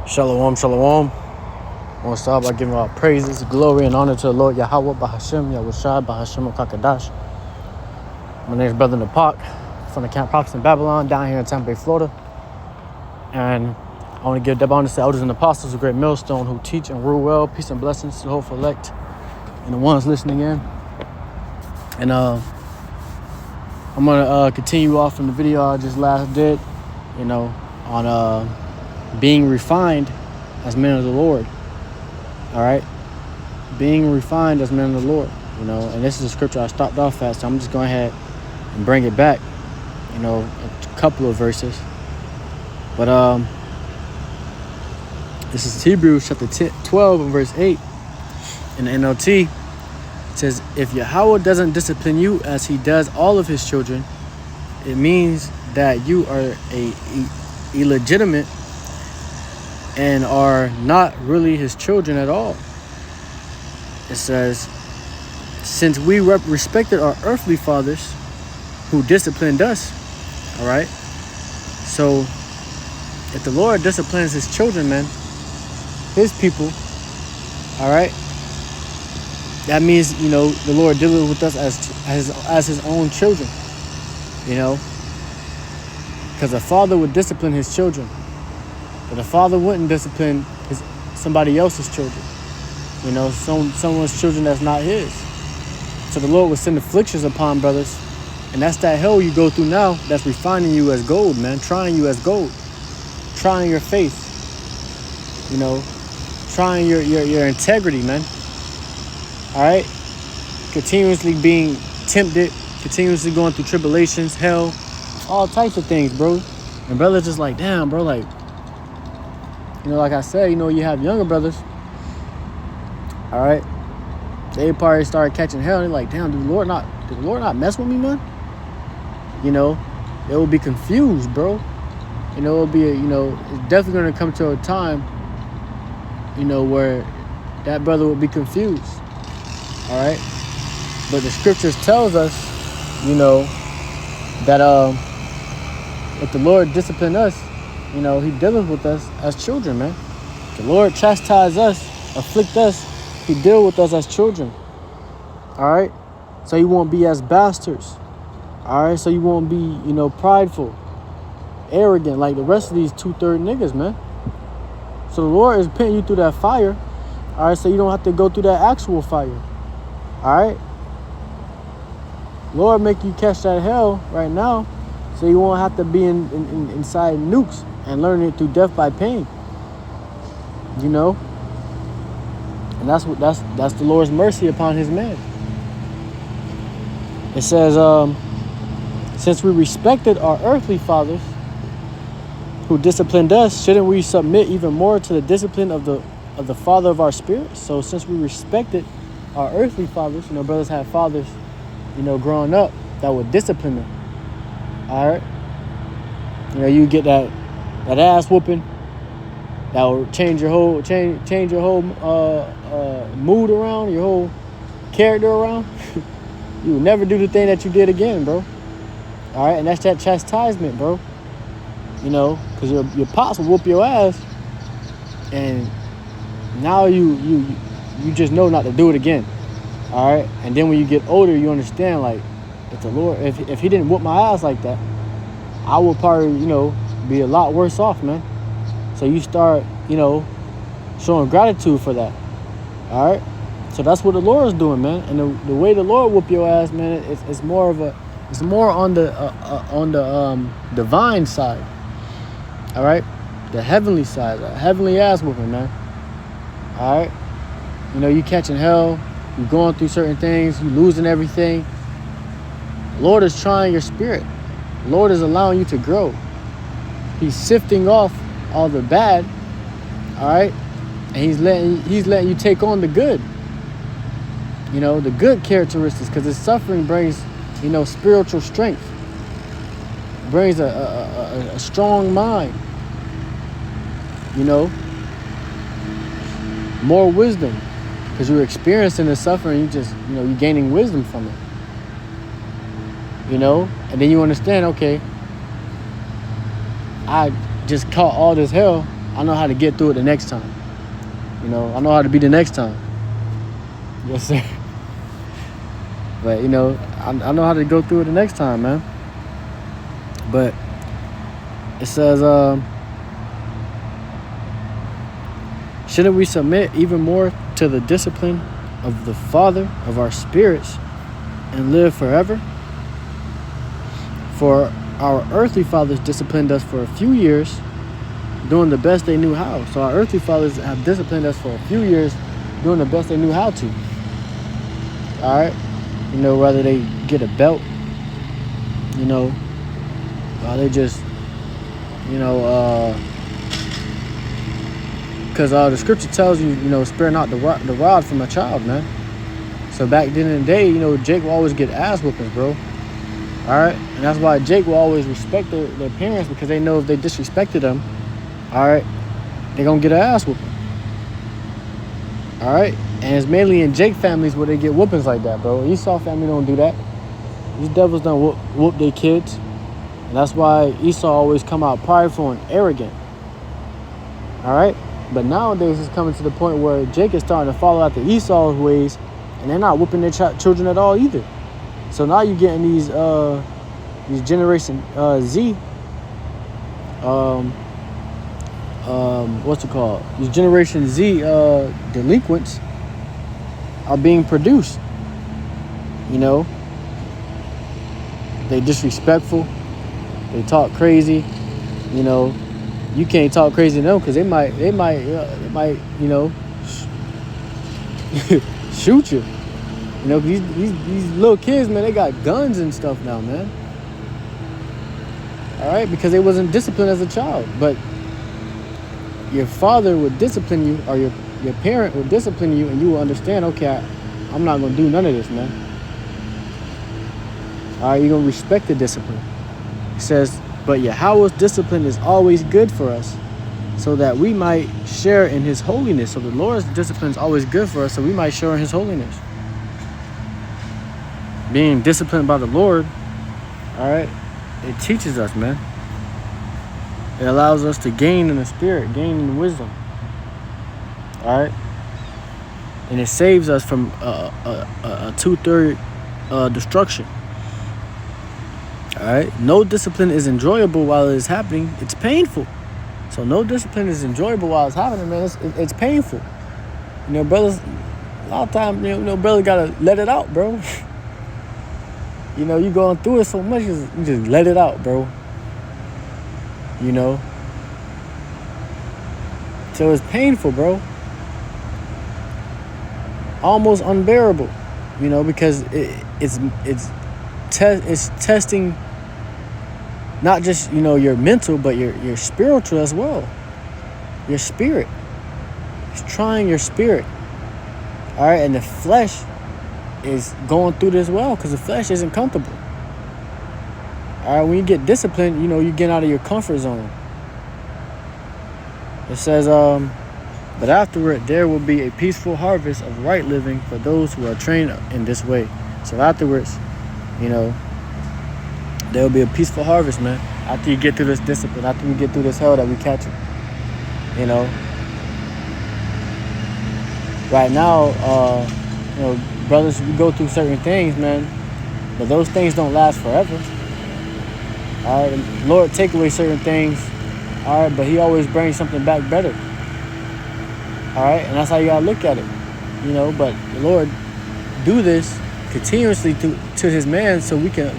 Shalom, shalom. I want to start by giving our praises, glory, and honor to the Lord Yahweh Bahashem, Yahushua Bahashem Kakadash. My name is Brother Napak from the Camp Prophets in Babylon down here in Tampa Bay, Florida. And I want to give double honor to the elders and apostles of Great Millstone who teach and rule well. Peace and blessings to the hopeful elect and the ones listening in. And I'm going to continue off from the video I just last did, on being refined as men of the Lord. All right, being refined as men of the Lord, and this is a scripture I stopped off at, so I'm just going ahead and bring it back, a couple of verses. But this is Hebrews chapter 12 and verse 8 in the NLT. It says, if Yahweh doesn't discipline you as he does all of his children, it means that you are illegitimate and are not really his children at all. It says, since we respected our earthly fathers who disciplined us, all right? So if the Lord disciplines his children, man, his people, all right, that means, the Lord dealing with us as his own children, because a father would discipline his children. But a father wouldn't discipline somebody else's children. Someone's children that's not his. So the Lord would send afflictions upon brothers. And that's that hell you go through now that's refining you as gold, man. Trying you as gold. Trying your faith. Trying your integrity, man. All right? Continuously being tempted. Continuously going through tribulations, hell. All types of things, bro. And brothers just like, damn, bro, like, like I said, you have younger brothers, all right? They probably started catching hell. And they're like, damn, did the Lord not mess with me, man? They will be confused, bro. It'll be, it's definitely going to come to a time, where that brother will be confused, all right? But the scriptures tells us, that if the Lord discipline us, he deals with us as children, man. The Lord chastise us, afflict us. He deal with us as children. All right? So you won't be as bastards. All right? So you won't be, prideful, arrogant like the rest of these 2/3 niggas, man. So the Lord is putting you through that fire. All right? So you don't have to go through that actual fire. All right? Lord make you catch that hell right now so you won't have to be inside nukes and learn it through death by pain. And that's the Lord's mercy upon his man. It says, since we respected our earthly fathers who disciplined us, shouldn't we submit even more to the discipline of the Father of our spirit? So since we respected our earthly fathers, brothers have fathers, growing up that would discipline them. All right? You get that ass whooping that will change your whole mood around, your whole character around. You will never do the thing that you did again, bro. All right, and that's that chastisement, bro. Because your pops will whoop your ass, and now you just know not to do it again. All right, and then when you get older, you understand, like, if the Lord, if he didn't whoop my ass like that, I would probably, be a lot worse off, man. So you start, showing gratitude for that. All right. So that's what the Lord is doing, man. And the way the Lord whoop your ass, man, it's more on the divine side. All right. The heavenly side, the heavenly ass whooping, man. All right. You catching hell, you going through certain things, you losing everything. The Lord is trying your spirit. The Lord is allowing you to grow. He's sifting off all the bad, all right? And he's letting you take on the good. The good characteristics, because his suffering brings, spiritual strength. Brings a strong mind. More wisdom. Because you're experiencing the suffering, you're gaining wisdom from it. And then you understand, okay, I just caught all this hell I know how to get through it the next time. You know, I know how to be the next time. Yes, sir. But, you know, I know how to go through it the next time, man. But it says, shouldn't we submit even more to the discipline of the Father of our spirits and live forever? For our earthly fathers disciplined us for a few years, doing the best they knew how. So our earthly fathers have disciplined us for a few years, doing the best they knew how to. All right? You know, whether they get a belt, you know, or they just, you know, because the scripture tells you, you know, spare not the rod from a child, man. So back then in the day, you know, Jake will always get ass whoopings, bro. All right? And that's why Jake will always respect their parents, because they know if they disrespected them, all right, they're going to get an ass whooping. All right? And it's mainly in Jake families where they get whoopings like that, bro. Esau family don't do that. These devils don't whoop their kids. And that's why Esau always come out prideful and arrogant. All right? But nowadays it's coming to the point where Jake is starting to follow out the Esau's ways, and they're not whooping their children at all either. So now you're getting these Generation Z, what's it called? These Generation Z delinquents are being produced. You know, they disrespectful, they talk crazy. You know, you can't talk crazy to them because they might, you know, shoot you. You know, these little kids, man, they got guns and stuff now, man. All right, because they wasn't disciplined as a child. But your father would discipline you, or your parent would discipline you, and you will understand, okay, I'm not going to do none of this, man. All right, you're going to respect the discipline. It says, but Yahweh's discipline is always good for us, so that we might share in his holiness. So the Lord's discipline is always good for us, so we might share in his holiness. Being disciplined by the Lord, all right, it teaches us, man. It allows us to gain in the spirit, gain in wisdom. All right? And it saves us from a 2/3 destruction. All right? No discipline is enjoyable while it is happening. It's painful. So no discipline is enjoyable while it's happening, man. It's painful. You know, brothers, a lot of times, you know, brothers got to let it out, bro. You know, you going through it so much, you just let it out, bro. You know? So it's painful, bro. Almost unbearable, you know, because it's testing not just, you know, your mental, but your spiritual as well. Your spirit. It's trying your spirit. All right, and the flesh is going through this well, because the flesh isn't comfortable. All right, when you get disciplined, you know, you get out of your comfort zone. It says, but afterward there will be a peaceful harvest of right living for those who are trained in this way. So afterwards, you know, there will be a peaceful harvest, man. After you get through this discipline, after we get through this hell that we catch it. You know, right now, you know, brothers, we go through certain things, man, but those things don't last forever. All right, the Lord take away certain things, all right, but he always brings something back better. All right, and that's how you gotta look at it, you know. But the Lord do this continuously to his man, so we can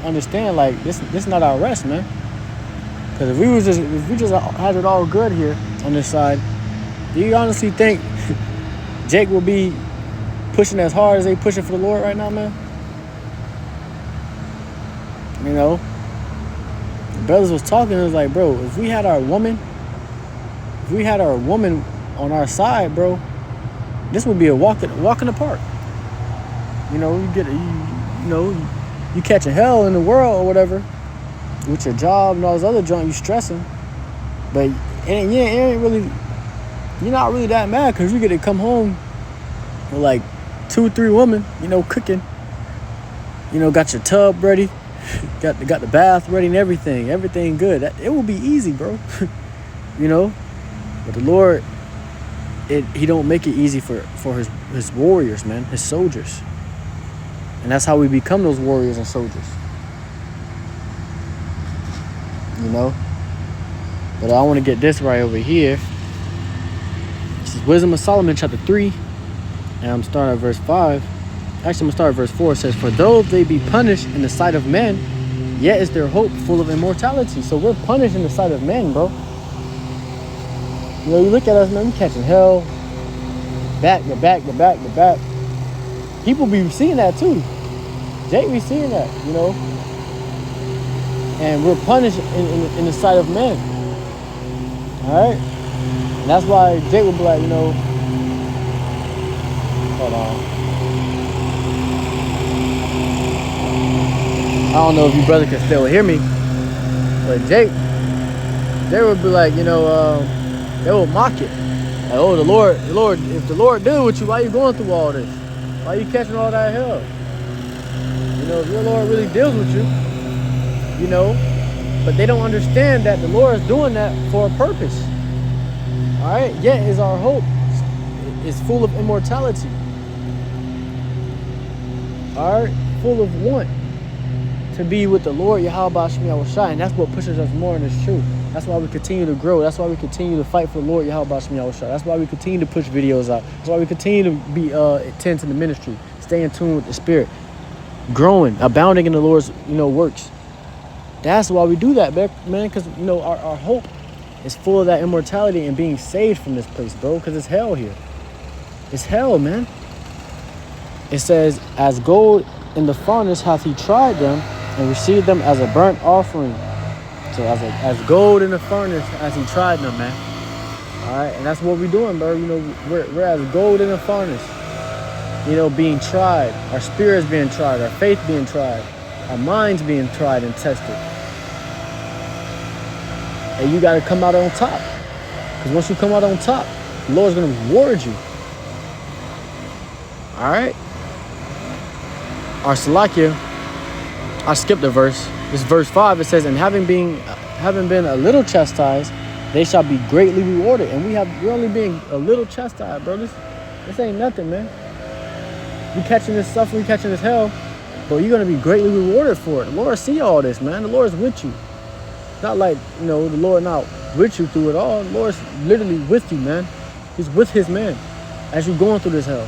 understand, like, this is not our rest, man. Because if we just had it all good here on this side, do you honestly think Jake will be pushing as hard as they pushing for the Lord right now, man? You know, the brothers was talking, it was like, bro, if we had our woman on our side, bro, this would be a walk in the park. You know, you catching hell in the world or whatever with your job and all this other junk, you stressing, but you're not really that mad, because you get to come home with like 2-3 women, you know, cooking, you know, got your tub ready, got the bath ready and everything good. It will be easy, bro. You know, But the Lord, he don't make it easy for his warriors, man, his soldiers. And that's how we become those warriors and soldiers. You know? But I want to get this right over here. This is Wisdom of Solomon, chapter 3. And I'm starting at verse 5. Actually, I'm going to start at verse 4. It says, "For though they be punished in the sight of men, yet is their hope full of immortality." So we're punished in the sight of men, bro. You know, you look at us, man, we catching hell. Back to back to back to back. People be seeing that too. Jake be seeing that, you know. And we're punished in the sight of men. Alright? And that's why Jake would be like, you know, hold on. I don't know if you brother can still hear me. But Jake would be like, you know, they will mock it. Like, oh, the Lord, if the Lord deal with you, why are you going through all this? Why are you catching all that hell? You know, if your Lord really deals with you, you know, but they don't understand that the Lord is doing that for a purpose. All right, yet is our hope is full of immortality. All right, full of want to be with the Lord Yahweh Shem Yahushai, and that's what pushes us more in this truth. That's why we continue to grow. That's why we continue to fight for the Lord Yahweh Shem Yahushai. That's why we continue to push videos out. That's why we continue to be attentive to the ministry, stay in tune with the Spirit, growing, abounding in the Lord's, you know, works. That's why we do that, man, because, you know, our hope is full of that immortality and being saved from this place, bro, because it's hell here. It's hell, man. It says, "As gold in the furnace hath he tried them, and received them as a burnt offering." So as gold in the furnace as he tried them, man. All right, and that's what we're doing, bro. You know, we're as gold in the furnace. You know, being tried. Our spirits being tried. Our faith being tried. Our minds being tried and tested. And you got to come out on top. Because once you come out on top, the Lord's going to reward you. All right? Our Salakia, I skipped a verse. This verse 5, it says, "And having been a little chastised, they shall be greatly rewarded." And we're only being a little chastised, bro. This ain't nothing, man. You catching this suffering, catching this hell, but you're gonna be greatly rewarded for it. The Lord see all this, man. The Lord's with you. Not like, you know, the Lord not with you through it all. The Lord's literally with you, man. He's with his man as you're going through this hell.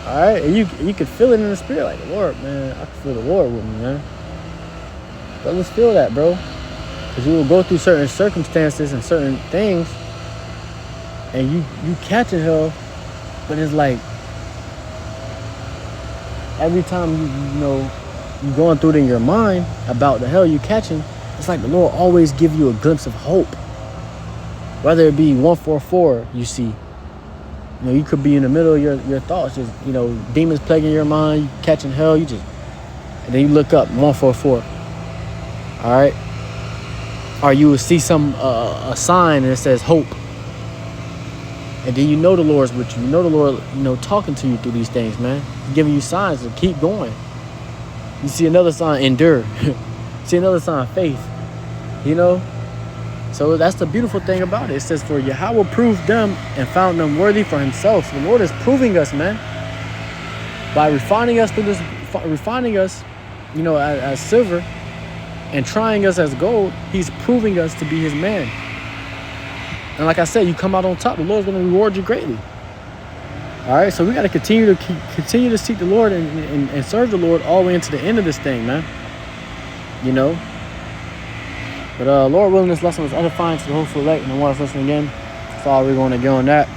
All right, and you could feel it in the spirit, like, the Lord, man. I can feel the Lord with me, man. But let's feel that, bro. Because you will go through certain circumstances and certain things, and you catching hell, but it's like every time you know you going through it in your mind about the hell you catching, it's like the Lord always give you a glimpse of hope. Whether it be 144, you see, you know, you could be in the middle of your thoughts, just, you know, demons plaguing your mind, you catching hell, and then you look up 144. All right, or you will see a sign and it says hope, and then you know the Lord's with you. You know the Lord, you know, talking to you through these things, man. He's giving you signs to keep going. You see another sign, endure. See another sign, faith. You know, so that's the beautiful thing about it. It says, "For Yahweh proved them and found them worthy for himself." So the Lord is proving us, man, by refining us, you know, as silver, and trying us as gold. He's proving us to be his man. And like I said, you come out on top, the Lord's going to reward you greatly. All right, so we got to continue to seek the Lord and serve the Lord all the way into the end of this thing, man. You know. But Lord willing, this lesson was edifying to the whole select, and I want us to listen again. That's all we're going to get on that.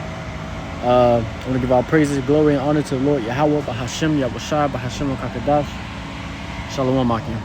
I want to give our praises, glory, and honor to the Lord Yahweh, Bahashem, Yahushua, Bahashem, Kakadash. Shalom, Akim.